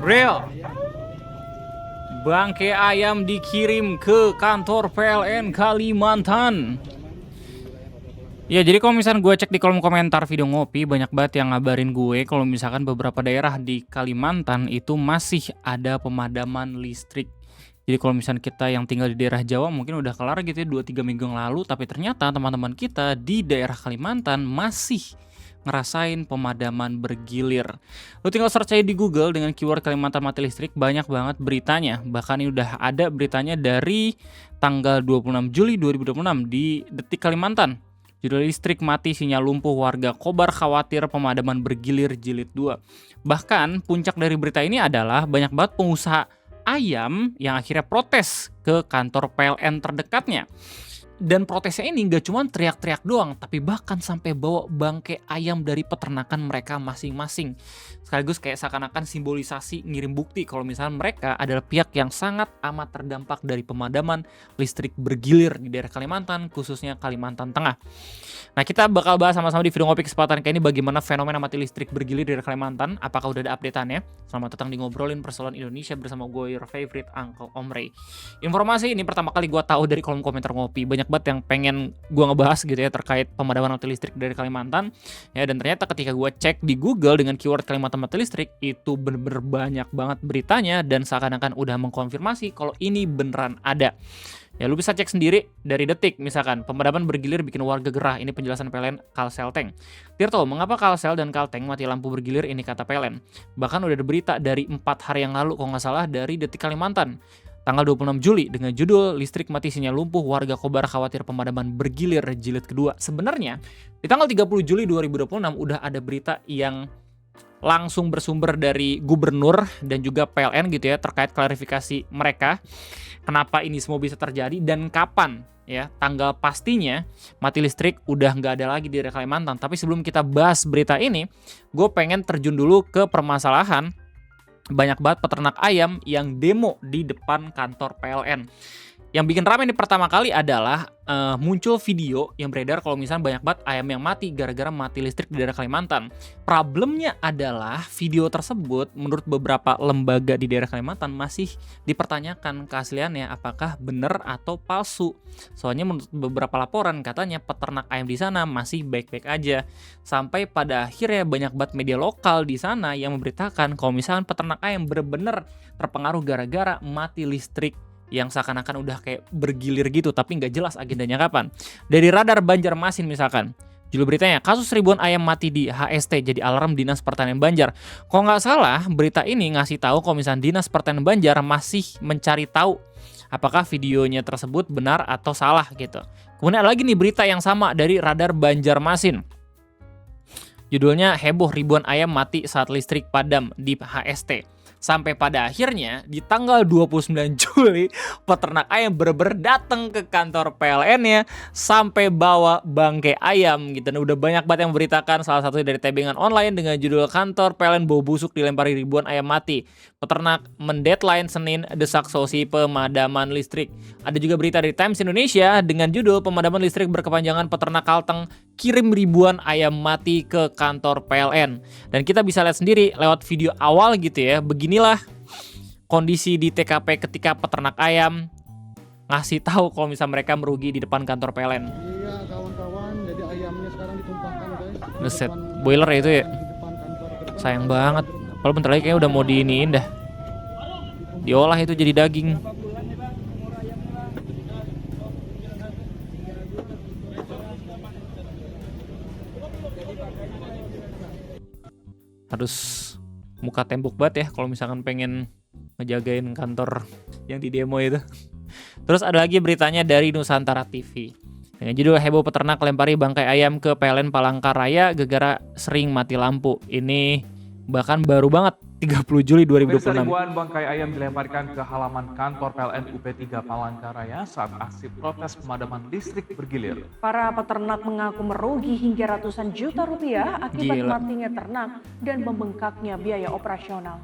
Real. Bangkai ayam dikirim ke kantor PLN Kalimantan. Ya, jadi kalau misalkan gue cek di kolom komentar video ngopi, banyak banget yang ngabarin gue kalau misalkan beberapa daerah di Kalimantan itu masih ada pemadaman listrik. Jadi kalau misalkan kita yang tinggal di daerah Jawa mungkin udah kelar gitu ya 2-3 minggu yang lalu, tapi ternyata teman-teman kita di daerah Kalimantan masih ngerasain pemadaman bergilir. Lu tinggal search aja di Google dengan keyword Kalimantan mati listrik, banyak banget beritanya. Bahkan ini udah ada beritanya dari tanggal 26 Juli 2026 di Detik Kalimantan. Judul listrik mati sinyal lumpuh warga Kobar khawatir pemadaman bergilir jilid 2. Bahkan puncak dari berita ini adalah banyak banget pengusaha ayam yang akhirnya protes ke kantor PLN terdekatnya. Dan protesnya ini gak cuma teriak-teriak doang, tapi bahkan sampai bawa bangkai ayam dari peternakan mereka masing-masing. Sekaligus kayak seakan-akan simbolisasi ngirim bukti kalau misalnya mereka adalah pihak yang sangat amat terdampak dari pemadaman listrik bergilir di daerah Kalimantan, khususnya Kalimantan Tengah. Nah, kita bakal bahas sama-sama di video ngopi kesempatan kali ini bagaimana fenomena mati listrik bergilir di daerah Kalimantan. Apakah udah ada update-annya? Selamat datang di Ngobrolin Persoalan Indonesia bersama gue, your favorite Uncle Omre. Informasi ini pertama kali gue tahu dari kolom komentar ngopi. Banyak banget yang pengen gue ngebahas gitu ya terkait pemadaman mati listrik dari Kalimantan. Ya, dan ternyata ketika gue cek di Google dengan keyword Kalimantan mati listrik, itu bener-bener banyak banget beritanya dan seakan-akan udah mengkonfirmasi kalau ini beneran ada. Ya, lu bisa cek sendiri dari Detik, misalkan pemadaman bergilir bikin warga gerah. Ini penjelasan PLN Kalselteng. Tirto, mengapa Kalsel dan Kalteng mati lampu bergilir? Ini kata PLN. Bahkan udah ada berita dari 4 hari yang lalu, kalau nggak salah, dari Detik Kalimantan. Tanggal 26 Juli dengan judul listrik mati sinyal lumpuh warga Kobar khawatir pemadaman bergilir jilid kedua. Sebenarnya di tanggal 30 Juli 2026 udah ada berita yang langsung bersumber dari gubernur dan juga PLN gitu ya terkait klarifikasi mereka kenapa ini semua bisa terjadi dan kapan ya tanggal pastinya mati listrik udah nggak ada lagi di daerah Kalimantan. Tapi sebelum kita bahas berita ini, gue pengen terjun dulu ke permasalahan banyak banget peternak ayam yang demo di depan kantor PLN. Yang bikin ramai ini pertama kali adalah muncul video yang beredar kalau misalnya banyak banget ayam yang mati gara-gara mati listrik di daerah Kalimantan. Problemnya adalah video tersebut menurut beberapa lembaga di daerah Kalimantan masih dipertanyakan keasliannya apakah benar atau palsu. Soalnya menurut beberapa laporan katanya peternak ayam di sana masih baik-baik aja. Sampai pada akhirnya banyak banget media lokal di sana yang memberitakan kalau misalnya peternak ayam benar-benar terpengaruh gara-gara mati listrik yang seakan-akan udah kayak bergilir gitu, tapi nggak jelas agendanya kapan. Dari Radar Banjarmasin misalkan, judul beritanya, kasus ribuan ayam mati di HST jadi alarm Dinas Pertanian Banjar. Kalau nggak salah, berita ini ngasih tahu kalau misalnya Dinas Pertanian Banjar masih mencari tahu apakah videonya tersebut benar atau salah gitu. Kemudian ada lagi nih berita yang sama dari Radar Banjarmasin. Judulnya, heboh ribuan ayam mati saat listrik padam di HST. Sampai pada akhirnya di tanggal 29 Juli peternak ayam bener-bener datang ke kantor PLN-nya sampai bawa bangkai ayam gitu. Dan udah banyak banget yang memberitakan, salah satunya dari Tebingan Online dengan judul kantor PLN bau busuk dilempari ribuan ayam mati. Peternak mendeadline Senin desak solusi pemadaman listrik. Ada juga berita dari Times Indonesia dengan judul pemadaman listrik berkepanjangan peternak Kalteng kirim ribuan ayam mati ke kantor PLN. Dan kita bisa lihat sendiri lewat video awal gitu ya. Beginilah kondisi di TKP ketika peternak ayam ngasih tahu kalau misalnya mereka merugi di depan kantor PLN. Iya kawan-kawan, jadi ayamnya sekarang ditumpahkan guys. Buset, boiler ya itu ya. Sayang banget. Kalau bentar lagi kayaknya udah mau diiniin dah. Diolah itu jadi daging. Harus muka tembok banget ya kalau misalkan pengen ngejagain kantor yang di demo itu. Terus ada lagi beritanya dari Nusantara TV dengan judul heboh peternak lempari bangkai ayam ke PLN Palangkaraya gara-gara sering mati lampu. Ini bahkan baru banget 30 Juli 2026. Ribuan bangkai ayam dilemparkan ke halaman kantor PLN UP3 Palangkaraya saat aksi protes pemadaman listrik bergilir. Para peternak mengaku merugi hingga ratusan juta rupiah akibat Gila. matinya ternak dan membengkaknya biaya operasional.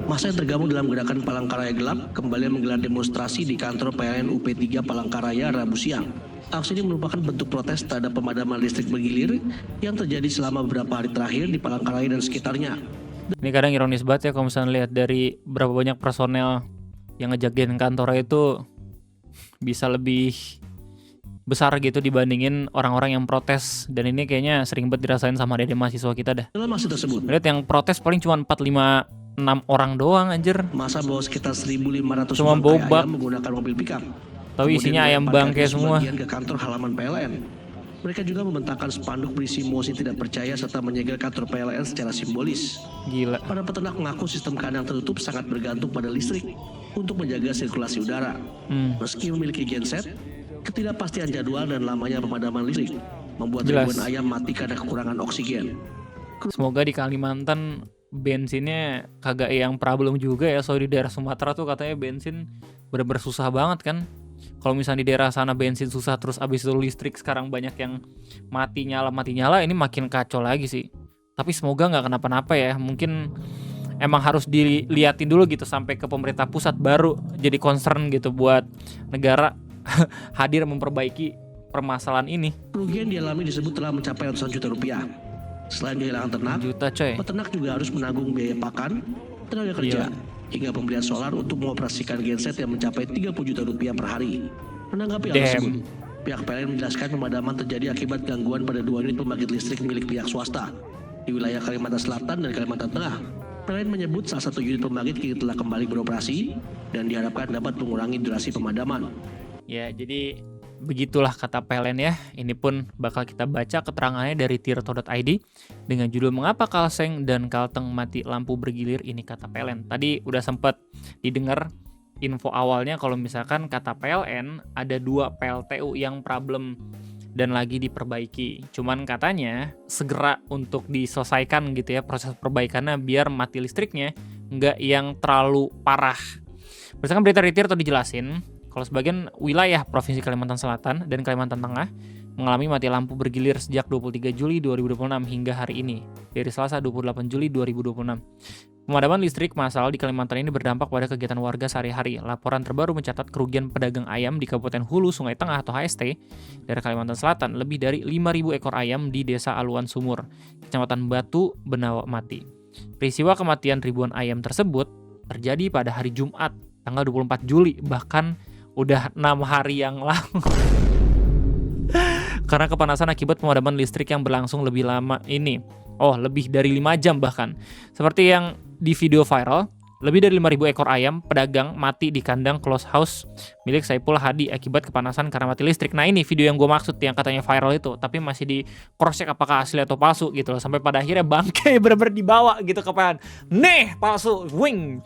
Masa yang tergabung dalam gerakan Palangkaraya Gelap kembali menggelar demonstrasi di kantor PLN UP3 Palangkaraya Rabu siang. Aksi ini merupakan bentuk protes terhadap pemadaman listrik bergilir yang terjadi selama beberapa hari terakhir di Palangkaraya dan sekitarnya. Ini kadang ironis banget ya kalau misalnya lihat dari berapa banyak personel yang ngejagain kantor itu bisa lebih besar gitu dibandingin orang-orang yang protes. Dan ini kayaknya sering banget dirasain sama adik mahasiswa kita dah. Dalam aksi tersebut, Lihat yang protes paling cuma 4, 5, 6 orang doang anjir. masa bawa sekitar 1.500 Cuma bangkai bobak. ayam menggunakan mobil pickup. Tapi isinya ayam bangke semua. Sebagian ke kantor halaman PLN. Mereka juga membentangkan spanduk berisi mosi tidak percaya serta menyegel kantor PLN secara simbolis. Gila. Para peternak mengaku sistem kandang tertutup sangat bergantung pada listrik untuk menjaga sirkulasi udara. Meski memiliki genset, ketidakpastian jadwal dan lamanya pemadaman listrik membuat Jelas. ribuan ayam mati karena kekurangan oksigen. Semoga di Kalimantan bensinnya kagak yang problem juga ya. Soalnya di daerah Sumatera tuh katanya bensin bener-bener susah banget kan. Kalau misalnya di daerah sana bensin susah terus abis itu listrik sekarang banyak yang mati nyala ini makin kacau lagi sih. Tapi semoga nggak kenapa-napa ya. Mungkin emang harus diliatin dulu gitu sampai ke pemerintah pusat baru jadi concern gitu buat negara hadir memperbaiki permasalahan ini. Kerugian dialami disebut telah mencapai ratusan juta rupiah. Selain kehilangan ternak, Juta coy. peternak juga harus menanggung biaya pakan, tenaga kerja, hingga pembelian solar untuk mengoperasikan genset yang mencapai 30 juta rupiah per hari. Menanggapi hal tersebut, pihak PLN menjelaskan pemadaman terjadi akibat gangguan pada 2 unit pembangkit listrik milik pihak swasta di wilayah Kalimantan Selatan dan Kalimantan Tengah. PLN menyebut salah satu unit pembangkit kini telah kembali beroperasi dan diharapkan dapat mengurangi durasi pemadaman. Ya, jadi begitulah kata PLN ya. Ini pun bakal kita baca keterangannya dari tirto.id dengan judul Mengapa Kalseng dan Kalteng Mati Lampu Bergilir, ini kata PLN. Tadi udah sempat didengar info awalnya kalau misalkan kata PLN ada 2 PLTU yang problem dan lagi diperbaiki. Cuman katanya segera untuk diselesaikan gitu ya proses perbaikannya biar mati listriknya nggak yang terlalu parah. Berdasarkan berita dari Tirto dijelasin kalau sebagian wilayah Provinsi Kalimantan Selatan dan Kalimantan Tengah mengalami mati lampu bergilir sejak 23 Juli 2026 hingga hari ini, dari Selasa 28 Juli 2026. Pemadaman listrik massal di Kalimantan ini berdampak pada kegiatan warga sehari-hari. Laporan terbaru mencatat kerugian pedagang ayam di Kabupaten Hulu, Sungai Tengah atau HST, dari Kalimantan Selatan lebih dari 5.000 ekor ayam di Desa Aluan Sumur, Kecamatan Batu, Benawa mati. Peristiwa kematian ribuan ayam tersebut terjadi pada hari Jumat, tanggal 24 Juli, bahkan udah 6 hari yang lalu. Karena kepanasan akibat pemadaman listrik yang berlangsung lebih lama ini. Lebih dari 5 jam bahkan. Seperti yang di video viral, lebih dari 5.000 ekor ayam pedagang mati di kandang close house milik Saipul Hadi akibat kepanasan karena mati listrik. Nah ini video yang gue maksud yang katanya viral itu, tapi masih di cross check apakah asli atau palsu gitu loh. Sampai pada akhirnya bangkai bener-bener dibawa gitu ke PLN. Nih palsu, wing.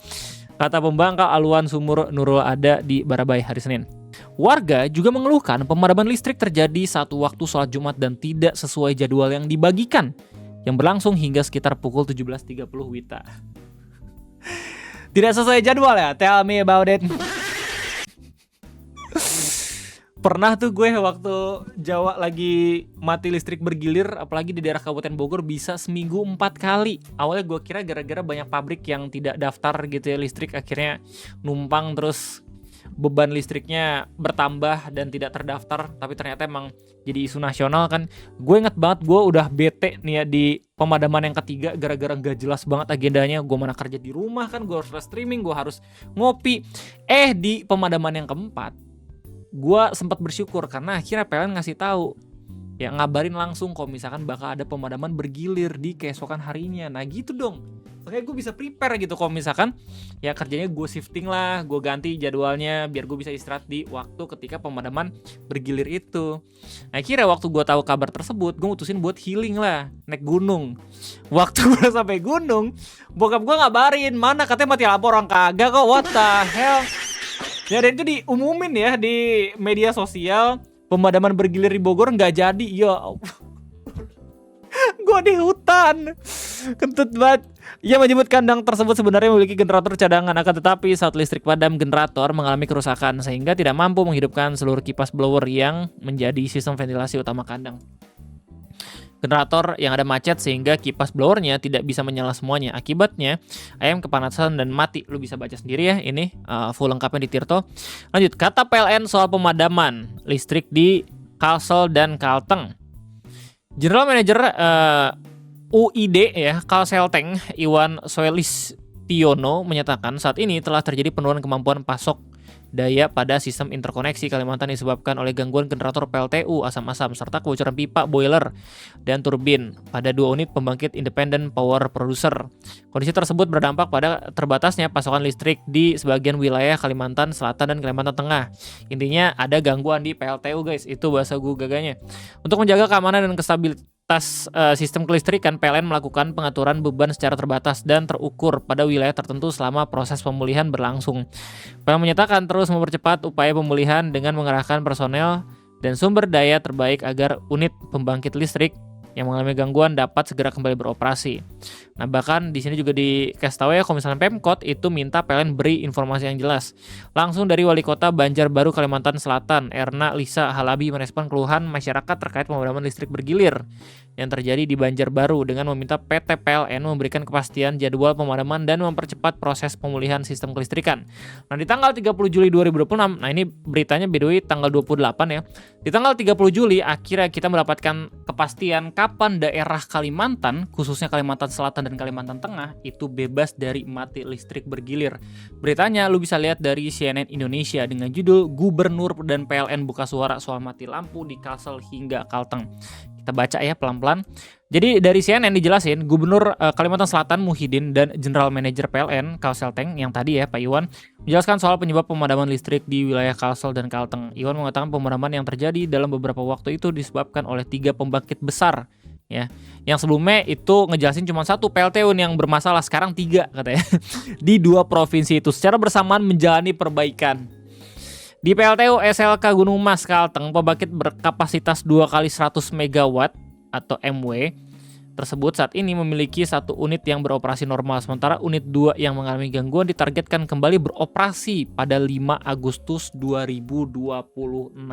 Kata pembangkal Aluan Sumur Nurul Ada di Barabai hari Senin. Warga juga mengeluhkan pemadaman listrik terjadi saat waktu sholat Jumat dan tidak sesuai jadwal yang dibagikan, yang berlangsung hingga sekitar pukul 17.30 WITA. Tidak sesuai jadwal ya? Tell me about it. Pernah tuh gue waktu Jawa lagi mati listrik bergilir, apalagi di daerah Kabupaten Bogor bisa seminggu 4 kali. Awalnya gue kira gara-gara banyak pabrik yang tidak daftar gitu ya listrik, akhirnya numpang terus beban listriknya bertambah dan tidak terdaftar. Tapi ternyata emang jadi isu nasional kan. Gue inget banget gue udah bete nih ya di pemadaman yang ketiga gara-gara gak jelas banget agendanya. Gue mana kerja di rumah kan, gue harus streaming, gue harus ngopi. Di pemadaman yang keempat gue sempat bersyukur karena akhirnya PLN ngasih tahu ya, ngabarin langsung kalau misalkan bakal ada pemadaman bergilir di keesokan harinya. Nah gitu dong, makanya gue bisa prepare gitu kalau misalkan ya kerjanya gue shifting lah, gue ganti jadwalnya biar gue bisa istirahat di waktu ketika pemadaman bergilir itu. Nah akhirnya waktu gue tahu kabar tersebut, gue mutusin buat healing lah, naik gunung. Waktu gue sampai gunung, bokap gue ngabarin, mana katanya mati lampu, orang kagak kok, what the hell. Ya dan itu diumumin ya di media sosial, pemadaman bergilir di Bogor nggak jadi. Ya gue di hutan, kentut banget. Ia menyebut kandang tersebut sebenarnya memiliki generator cadangan, akan tetapi saat listrik padam generator mengalami kerusakan sehingga tidak mampu menghidupkan seluruh kipas blower yang menjadi sistem ventilasi utama kandang. Generator yang ada macet sehingga kipas blowernya tidak bisa menyala semuanya. Akibatnya ayam kepanasan dan mati. Lu bisa baca sendiri ya ini full lengkapnya di Tirto. Lanjut, kata PLN soal pemadaman listrik di Kalsel, dan Kalteng. General Manager UID ya, Kalselteng, Iwan Soelistiono menyatakan saat ini telah terjadi penurunan kemampuan pasok daya pada sistem interkoneksi Kalimantan disebabkan oleh gangguan generator PLTU asam-asam serta kebocoran pipa boiler dan turbin pada 2 unit pembangkit independent power producer. Kondisi tersebut berdampak pada terbatasnya pasokan listrik di sebagian wilayah Kalimantan Selatan dan Kalimantan Tengah. Intinya ada gangguan di PLTU guys, itu bahasa gaganya. Untuk menjaga keamanan dan kestabilitas sistem kelistrikan, PLN melakukan pengaturan beban secara terbatas dan terukur pada wilayah tertentu selama proses pemulihan berlangsung. PLN menyatakan terus mempercepat upaya pemulihan dengan mengerahkan personel dan sumber daya terbaik agar unit pembangkit listrik yang mengalami gangguan dapat segera kembali beroperasi. Nah, bahkan di sini juga dikasih tahu ya, kalau misalnya Pemkot itu minta PLN beri informasi yang jelas. Langsung dari Wali Kota Banjarbaru Kalimantan Selatan, Erna Lisa Halabi merespon keluhan masyarakat terkait pemadaman listrik bergilir yang terjadi di Banjarbaru dengan meminta PT PLN memberikan kepastian jadwal pemadaman dan mempercepat proses pemulihan sistem kelistrikan. Nah, di tanggal 30 Juli 2026, nah ini beritanya by the way tanggal 28 ya. Di tanggal 30 Juli akhirnya kita mendapatkan kepastian kapan daerah Kalimantan, khususnya Kalimantan Selatan dan Kalimantan Tengah, itu bebas dari mati listrik bergilir. Beritanya lu bisa lihat dari CNN Indonesia dengan judul Gubernur dan PLN buka suara soal mati lampu di Kalsel hingga Kalteng. Kita baca ya pelan-pelan. Jadi dari CNN dijelasin, Gubernur Kalimantan Selatan Muhyiddin dan General Manager PLN Kalselteng yang tadi ya Pak Iwan menjelaskan soal penyebab pemadaman listrik di wilayah Kalsel dan Kalteng. Iwan mengatakan pemadaman yang terjadi dalam beberapa waktu itu disebabkan oleh 3 pembangkit besar ya. Yang sebelumnya itu ngejelasin cuma 1 PLTU yang bermasalah, sekarang 3 katanya. Di 2 provinsi itu secara bersamaan menjalani perbaikan. Di PLTU SLK Gunung Mas Kalteng, pembangkit berkapasitas 2 kali 100 MW atau MW tersebut saat ini memiliki 1 unit yang beroperasi normal, sementara unit 2 yang mengalami gangguan ditargetkan kembali beroperasi pada 5 Agustus 2026.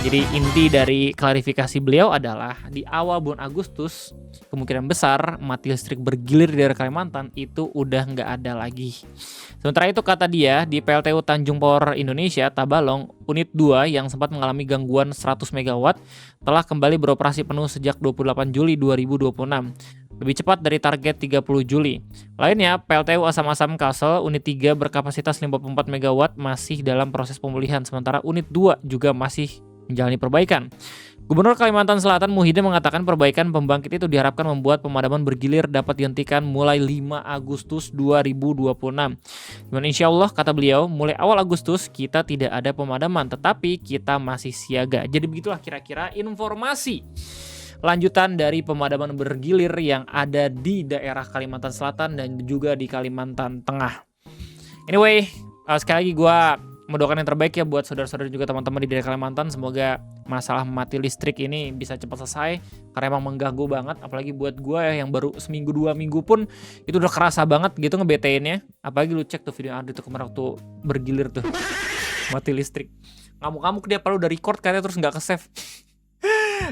Jadi inti dari klarifikasi beliau adalah di awal bulan Agustus kemungkinan besar mati listrik bergilir di daerah Kalimantan itu udah nggak ada lagi. Sementara itu kata dia di PLTU Tanjung Power Indonesia Tabalong unit 2 yang sempat mengalami gangguan 100 MW telah kembali beroperasi penuh sejak 28 Juli 2026. Lebih cepat dari target 30 Juli. Lainnya, PLTU Asam-Asam Kalsel unit 3 berkapasitas 54 MW masih dalam proses pemulihan, sementara unit 2 juga masih menjalani perbaikan. Gubernur Kalimantan Selatan Muhyiddin mengatakan perbaikan pembangkit itu diharapkan membuat pemadaman bergilir dapat dihentikan mulai 5 Agustus 2026. Dan insya Allah, kata beliau, mulai awal Agustus kita tidak ada pemadaman, tetapi kita masih siaga. Jadi begitulah kira-kira informasi lanjutan dari pemadaman bergilir yang ada di daerah Kalimantan Selatan dan juga di Kalimantan Tengah. Anyway, sekali lagi gue mendoakan yang terbaik ya buat saudara-saudara juga teman-teman di daerah Kalimantan. Semoga masalah mati listrik ini bisa cepat selesai karena emang mengganggu banget, apalagi buat gue ya yang baru seminggu 2 minggu pun itu udah kerasa banget gitu ngebeteinnya. Apalagi lu cek tuh video Ardi tuh kemarin waktu bergilir tuh mati listrik, ngamuk-ngamuk dia padahal udah record katanya terus nggak ke-save.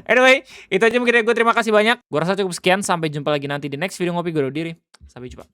Anyway, itu aja mungkin dari gue, terima kasih banyak. Gue rasa cukup sekian, sampai jumpa lagi nanti di next video ngopi gue diri. Sampai jumpa.